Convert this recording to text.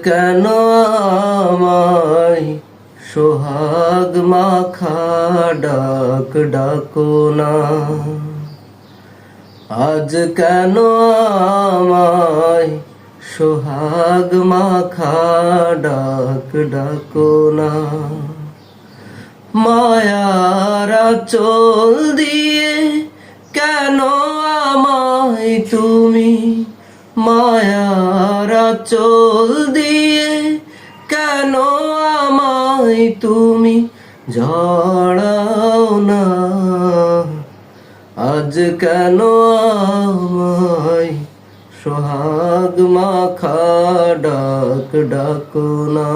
কেন আমায় সোহাগ মাখা ডাক ডাকো না? আজ কেন আমায় সোহাগ মাখা ডাক ডাকো না? মায়ার আঁচল দিয়ে কেন আমায় তুমি, মায়ার আঁচল দিয়ে কেন আমায় তুমি জড়াও না? আজ কেন আমায় সোহাগ মাখা ডাক ডাকো না?